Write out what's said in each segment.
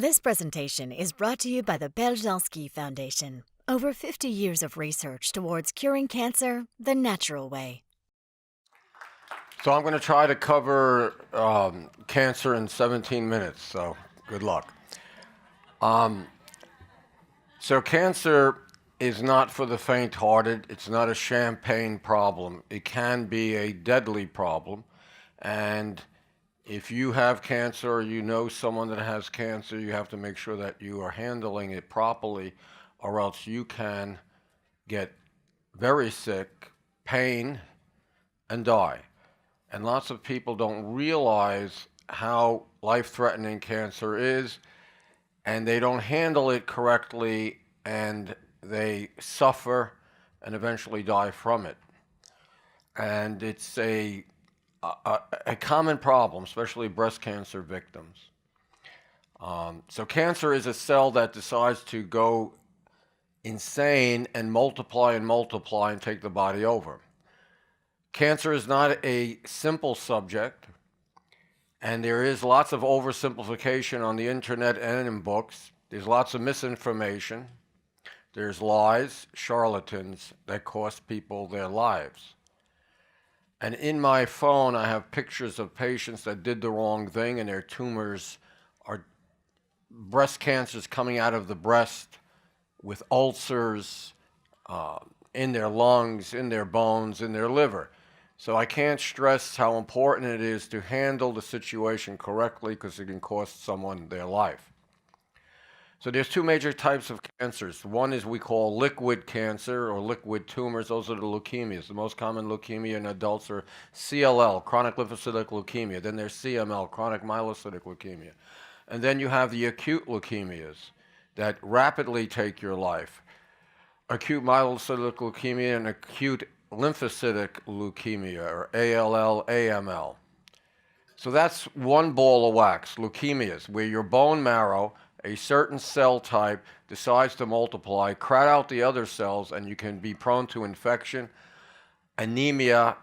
This presentation is brought to you by the Beljanski Foundation. Over 50 years of research towards curing cancer the natural way. So I'm going to try to cover cancer in 17 minutes, so good luck. So cancer is not for the faint-hearted. It's not a champagne problem. It can be a deadly problem. And if you have cancer or you know someone that has cancer, you have to make sure that you are handling it properly, or else you can get very sick, pain, and die. And lots of people don't realize how life-threatening cancer is, and they don't handle it correctly, and they suffer and eventually die from it. And it's a common problem, especially breast cancer victims. So cancer is a cell that decides to go insane and multiply and take the body over. Cancer is not a simple subject, and there is lots of oversimplification on the internet and in books. There's lots of misinformation. There's lies, charlatans that cost people their lives. And in my phone, I have pictures of patients that did the wrong thing, and their tumors are breast cancers coming out of the breast with ulcers in their lungs, in their bones, in their liver. So I can't stress how important it is to handle the situation correctly, because it can cost someone their life. So there's two major types of cancers. One is we call liquid cancer or liquid tumors. Those are the leukemias. The most common leukemia in adults are CLL, chronic lymphocytic leukemia. Then there's CML, chronic myelocytic leukemia. And then you have the acute leukemias that rapidly take your life. Acute myelocytic leukemia and acute lymphocytic leukemia, or ALL, AML. So that's one ball of wax, leukemias, where your bone marrow, a certain cell type, decides to multiply, crowd out the other cells, and you can be prone to infection, anemia,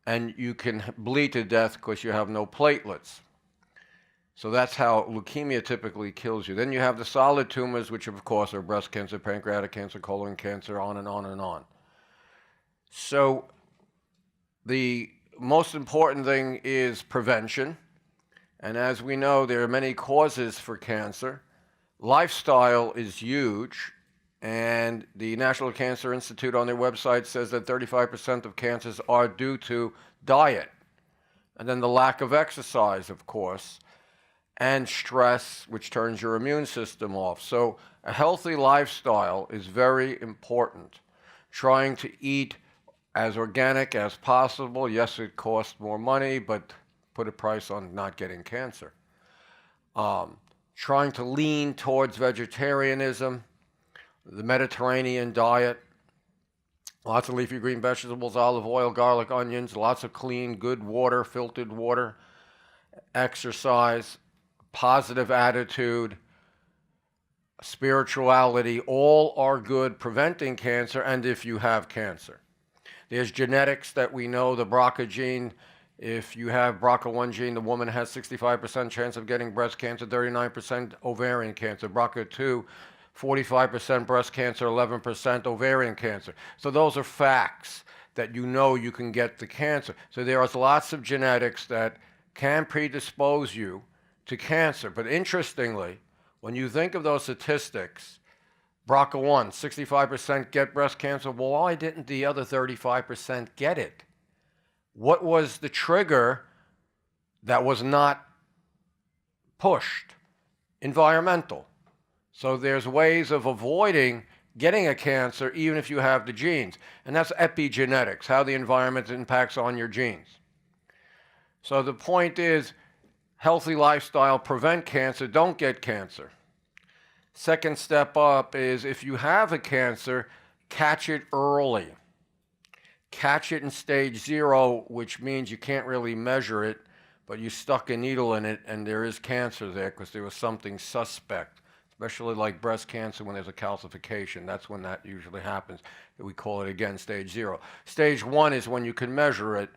and you can bleed to death because you have no platelets. So that's how leukemia typically kills you. Then you have the solid tumors, which of course are breast cancer, pancreatic cancer, colon cancer, on and on and on. So the most important thing is prevention. And as we know, there are many causes for cancer. Lifestyle is huge, and the National Cancer Institute on their website says that 35% of cancers are due to diet. And then the lack of exercise, of course, and stress, which turns your immune system off. So a healthy lifestyle is very important. Trying to eat as organic as possible. Yes, it costs more money, but put a price on not getting cancer. Trying to lean towards vegetarianism, the Mediterranean diet, lots of leafy green vegetables, olive oil, garlic, onions, lots of clean, good water, filtered water, exercise, positive attitude, spirituality, all are good preventing cancer, and if you have cancer. There's genetics that we know, the BRCA gene. If you have BRCA1 gene, the woman has 65% chance of getting breast cancer, 39% ovarian cancer. BRCA2, 45% breast cancer, 11% ovarian cancer. So those are facts that you know you can get the cancer. So there is lots of genetics that can predispose you to cancer. But interestingly, when you think of those statistics, BRCA1, 65% get breast cancer. Well, why didn't the other 35% get it? What was the trigger that was not pushed? Environmental. So there's ways of avoiding getting a cancer even if you have the genes. And that's epigenetics, how the environment impacts on your genes. So the point is, healthy lifestyle, prevent cancer, don't get cancer. Second step up is, if you have a cancer, catch it early. Catch it in stage 0, which means you can't really measure it, but you stuck a needle in it and there is cancer there because there was something suspect, especially like breast cancer when there's a calcification. That's when that usually happens. We call it, again, stage 0. Stage 1 is when you can measure it,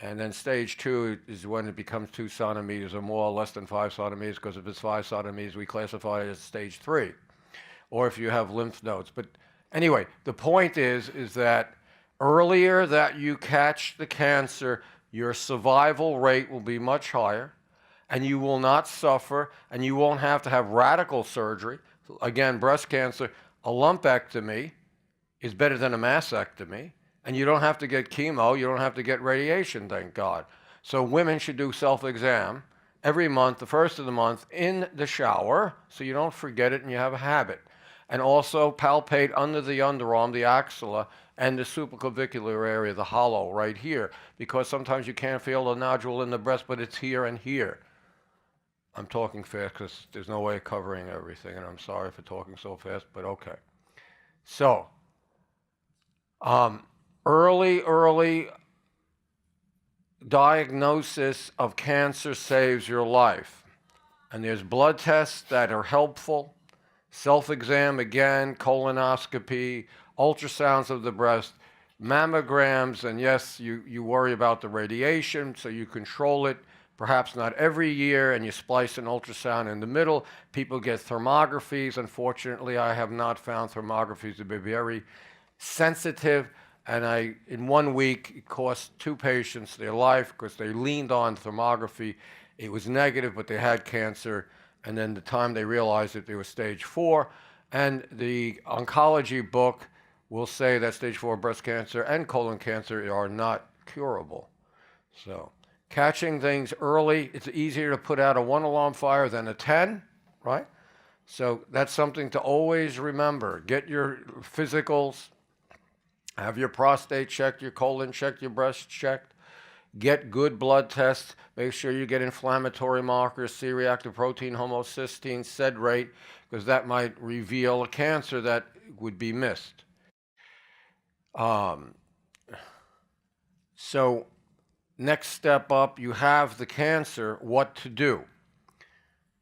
And then stage 2 is when it becomes 2 centimeters or more, less than 5 centimeters, because if it's 5 centimeters, we classify it as stage 3. Or if you have lymph nodes. But anyway, the point is that earlier that you catch the cancer, your survival rate will be much higher, and you will not suffer, and you won't have to have radical surgery. Again, breast cancer, a lumpectomy is better than a mastectomy, and you don't have to get chemo, you don't have to get radiation, thank God. So women should do self-exam every month, the first of the month, in the shower, so you don't forget it and you have a habit. And also palpate under the underarm, the axilla, and the supraclavicular area, the hollow right here, because sometimes you can't feel the nodule in the breast, but it's here and here. I'm talking fast because there's no way of covering everything, and I'm sorry for talking so fast, but okay. So, early diagnosis of cancer saves your life. And there's blood tests that are helpful. Self-exam again, colonoscopy, ultrasounds of the breast, mammograms, and yes, you worry about the radiation, so you control it, perhaps not every year, and you splice an ultrasound in the middle. People get thermographies. Unfortunately, I have not found thermographies to be very sensitive, and in 1 week, it cost 2 patients their life because they leaned on thermography. It was negative, but they had cancer. And then the time they realized that they were stage 4, and the oncology book will say that stage 4 breast cancer and colon cancer are not curable. So catching things early, it's easier to put out a 1 alarm fire than a 10, right? So that's something to always remember. Get your physicals, have your prostate checked, your colon checked, your breast checked. Get good blood tests. Make sure you get inflammatory markers, C-reactive protein, homocysteine, sed rate, because that might reveal a cancer that would be missed. So next step up, you have the cancer, what to do.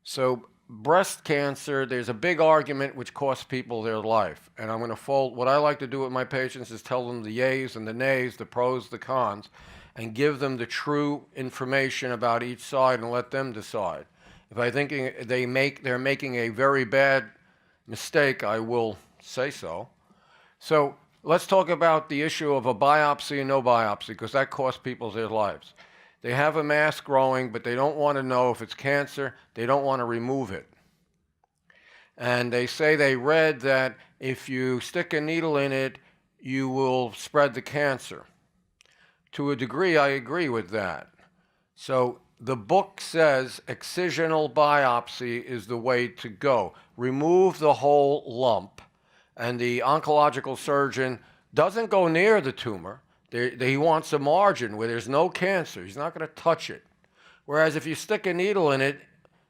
So breast cancer, there's a big argument which costs people their life. And I'm going to fold, what I like to do with my patients is tell them the yays and the nays, the pros, the cons, and give them the true information about each side and let them decide. If I think they're making a very bad mistake, I will say so. So let's talk about the issue of a biopsy and no biopsy, because that costs people their lives. They have a mass growing, but they don't want to know if it's cancer. They don't want to remove it. And they say they read that if you stick a needle in it, you will spread the cancer. To a degree, I agree with that. So the book says excisional biopsy is the way to go. Remove the whole lump, and the oncological surgeon doesn't go near the tumor. He wants a margin where there's no cancer. He's not going to touch it. Whereas if you stick a needle in it,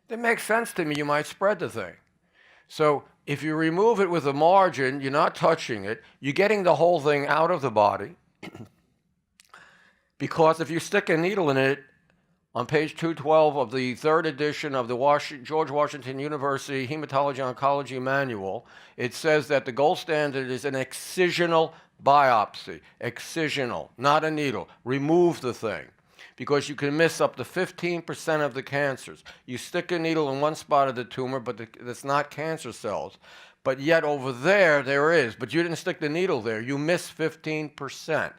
it makes sense to me you might spread the thing. So if you remove it with a margin, you're not touching it. You're getting the whole thing out of the body. Because if you stick a needle in it, on page 212 of the 3rd edition of the George Washington University Hematology Oncology Manual, it says that the gold standard is an excisional biopsy. Excisional, not a needle. Remove the thing, because you can miss up to 15% of the cancers. You stick a needle in one spot of the tumor, but it's not cancer cells. But yet over there is. But you didn't stick the needle there. You miss 15%.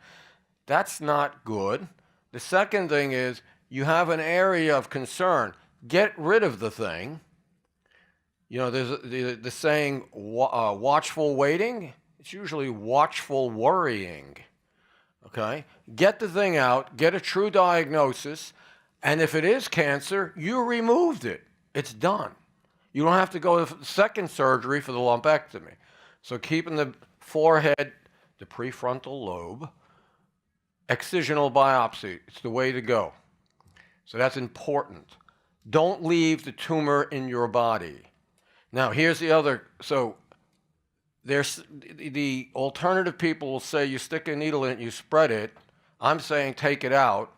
That's not good. The second thing is, you have an area of concern. Get rid of the thing. You know, there's the saying, watchful waiting. It's usually watchful worrying. Okay? Get the thing out, get a true diagnosis, and if it is cancer, you removed it. It's done. You don't have to go to second surgery for the lumpectomy. So keeping the forehead, the prefrontal lobe, excisional biopsy, it's the way to go. So that's important. Don't leave the tumor in your body. Now, here's the other, so there's the alternative people will say you stick a needle in it, you spread it. I'm saying take it out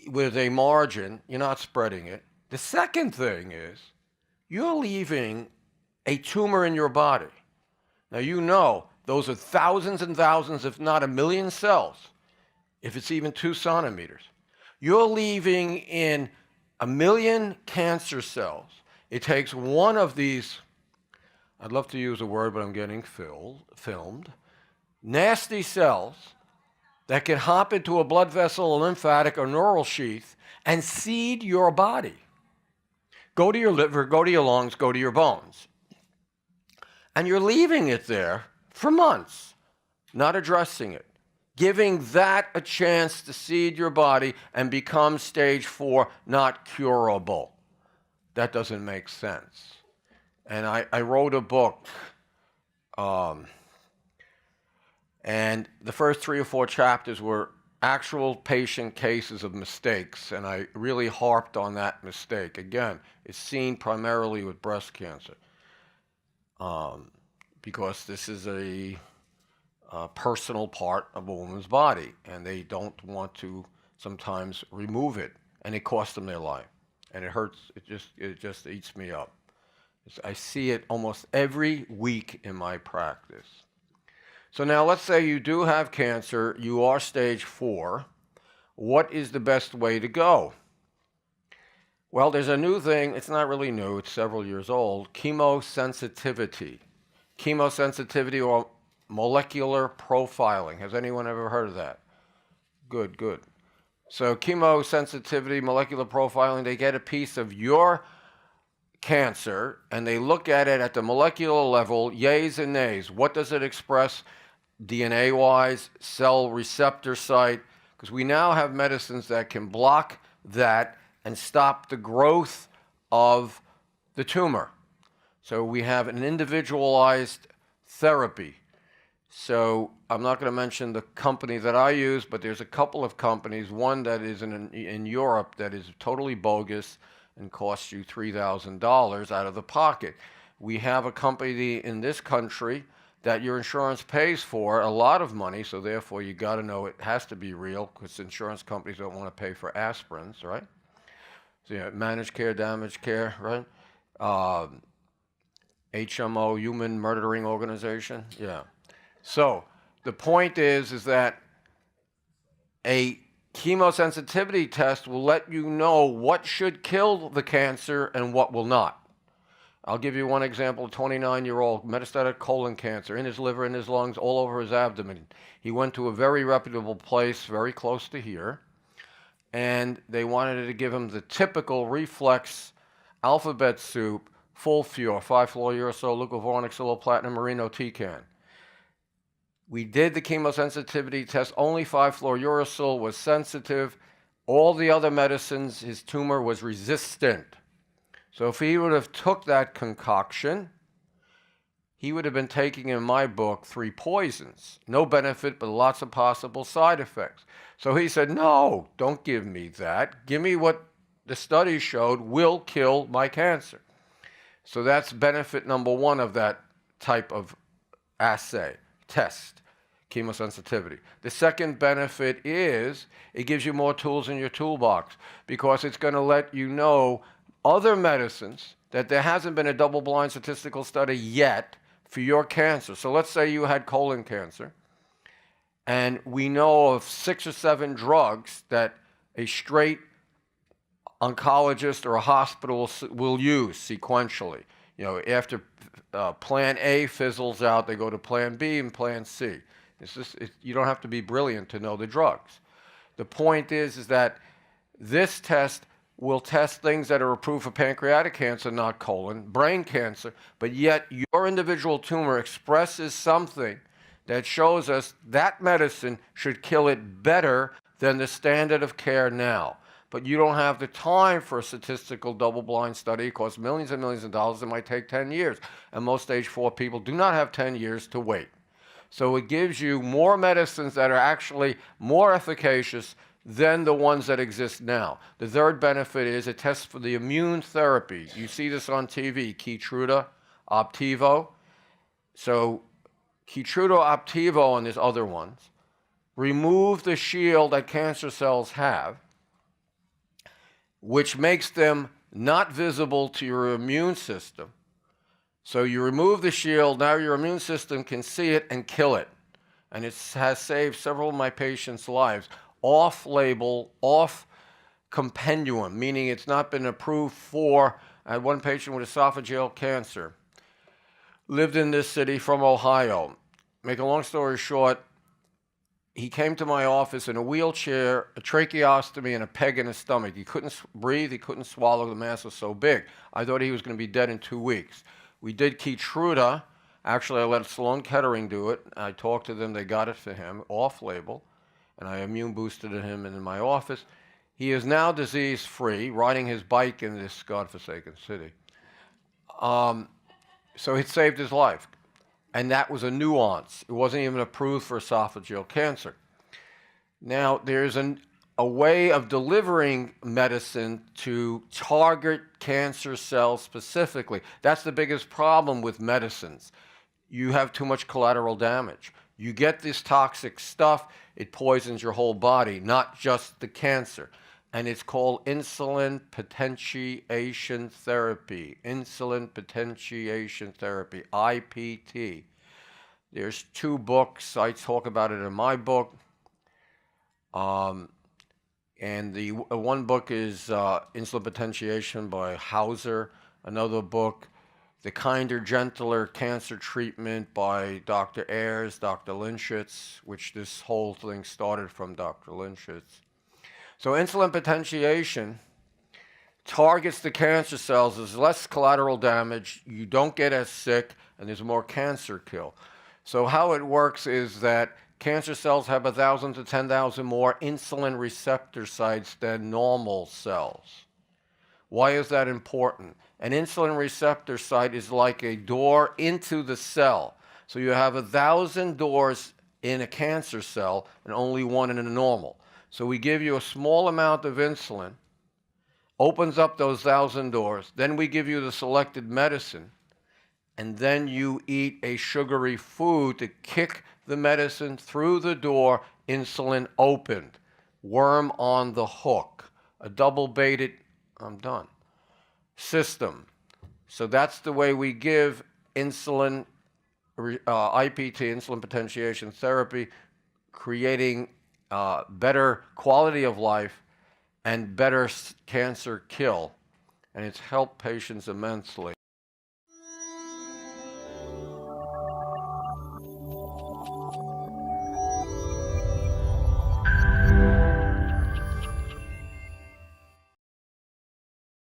with a margin. You're not spreading it. The second thing is you're leaving a tumor in your body. Now, you know those are thousands and thousands, if not a million cells. if it's even 2 centimeters, you're leaving in 1 million cancer cells. It takes one of these, I'd love to use a word, but I'm getting filmed, nasty cells that can hop into a blood vessel, a lymphatic, or neural sheath and seed your body. Go to your liver, go to your lungs, go to your bones. And you're leaving it there for months, not addressing it, giving that a chance to seed your body and become stage 4, not curable. That doesn't make sense. And I wrote a book, and the first 3 or 4 chapters were actual patient cases of mistakes, and I really harped on that mistake. Again, it's seen primarily with breast cancer, because this is a personal part of a woman's body, and they don't want to sometimes remove it, and it costs them their life, and it hurts. It just eats me up. I see it almost every week in my practice. So now let's say you do have cancer, you are stage 4. What is the best way to go? Well, there's a new thing. It's not really new. It's several years old. Chemosensitivity. Chemosensitivity or molecular profiling. Has anyone ever heard of that? Good, good. So chemosensitivity, molecular profiling, they get a piece of your cancer and they look at it at the molecular level, yays and nays. What does it express DNA-wise, cell receptor site? Because we now have medicines that can block that and stop the growth of the tumor. So we have an individualized therapy. So I'm not going to mention the company that I use, but there's a couple of companies, one that is in Europe that is totally bogus and costs you $3,000 out of the pocket. We have a company in this country that your insurance pays for a lot of money, so therefore you got to know it has to be real, because insurance companies don't want to pay for aspirins, right? So you know, managed care, damaged care, right? HMO, Human Murdering Organization, yeah. So the point is that a chemosensitivity test will let you know what should kill the cancer and what will not. I'll give you one example. A 29-year-old metastatic colon cancer in his liver, in his lungs, all over his abdomen. He went to a very reputable place very close to here, and they wanted to give him the typical reflex alphabet soup, full fure, 5-fluorouracil, leucovorin, xyloplatinum, merino-tecan. We did the chemosensitivity test. Only 5-fluorouracil was sensitive. All the other medicines, his tumor was resistant. So if he would have took that concoction, he would have been taking, in my book, 3 poisons. No benefit, but lots of possible side effects. So he said, no, don't give me that. Give me what the study showed will kill my cancer. So that's benefit number 1 of that type of assay, test, chemosensitivity. The second benefit is it gives you more tools in your toolbox, because it's going to let you know other medicines that there hasn't been a double-blind statistical study yet for your cancer. So let's say you had colon cancer, and we know of 6 or 7 drugs that a straight oncologist or a hospital will use sequentially. You know, after plan A fizzles out, they go to plan B and plan C. You don't have to be brilliant to know the drugs. The point is that this test will test things that are approved for pancreatic cancer, not colon, brain cancer, but yet your individual tumor expresses something that shows us that medicine should kill it better than the standard of care now. But you don't have the time for a statistical double-blind study. It costs millions and millions of dollars. It might take 10 years. And most stage 4 people do not have 10 years to wait. So it gives you more medicines that are actually more efficacious than the ones that exist now. The third benefit is it tests for the immune therapy. You see this on TV, Keytruda, Opdivo. So Keytruda, Opdivo, and there's other ones, remove the shield that cancer cells have, which makes them not visible to your immune system. So you remove the shield, now your immune system can see it and kill it. And it has saved several of my patients' lives. off-label, off-compendium, meaning it's not been approved for. I had one patient with esophageal cancer, lived in this city from Ohio. Make a long story short, he came to my office in a wheelchair, a tracheostomy, and a peg in his stomach. He couldn't breathe. He couldn't swallow. The mass was so big. I thought he was going to be dead in 2 weeks. We did Keytruda. Actually, I let Sloan Kettering do it. I talked to them. They got it for him, off-label, and I immune boosted him in my office. He is now disease-free, riding his bike in this godforsaken city. So it saved his life. And that was a nuance. It wasn't even approved for esophageal cancer. Now, there's a way of delivering medicine to target cancer cells specifically. That's the biggest problem with medicines. You have too much collateral damage. You get this toxic stuff, it poisons your whole body, not just the cancer. And it's called insulin potentiation therapy. Insulin potentiation therapy, IPT. There's 2 books. I talk about it in my book. And the one book is Insulin Potentiation by Hauser. Another book, The Kinder, Gentler Cancer Treatment by Dr. Ayers, Dr. Linschitz, which this whole thing started from Dr. Linschitz. So insulin potentiation targets the cancer cells. There's less collateral damage. You don't get as sick, and there's more cancer kill. So how it works is that cancer cells have 1,000 to 10,000 more insulin receptor sites than normal cells. Why is that important? An insulin receptor site is like a door into the cell. So you have 1,000 doors in a cancer cell and only one in a normal. So we give you a small amount of insulin, opens up those 1,000 doors, then we give you the selected medicine, and then you eat a sugary food to kick the medicine through the door, insulin opened, worm on the hook, a double-baited, I'm done, system. So that's the way we give insulin, IPT, insulin potentiation therapy, creating better quality of life and better cancer kill. And it's helped patients immensely.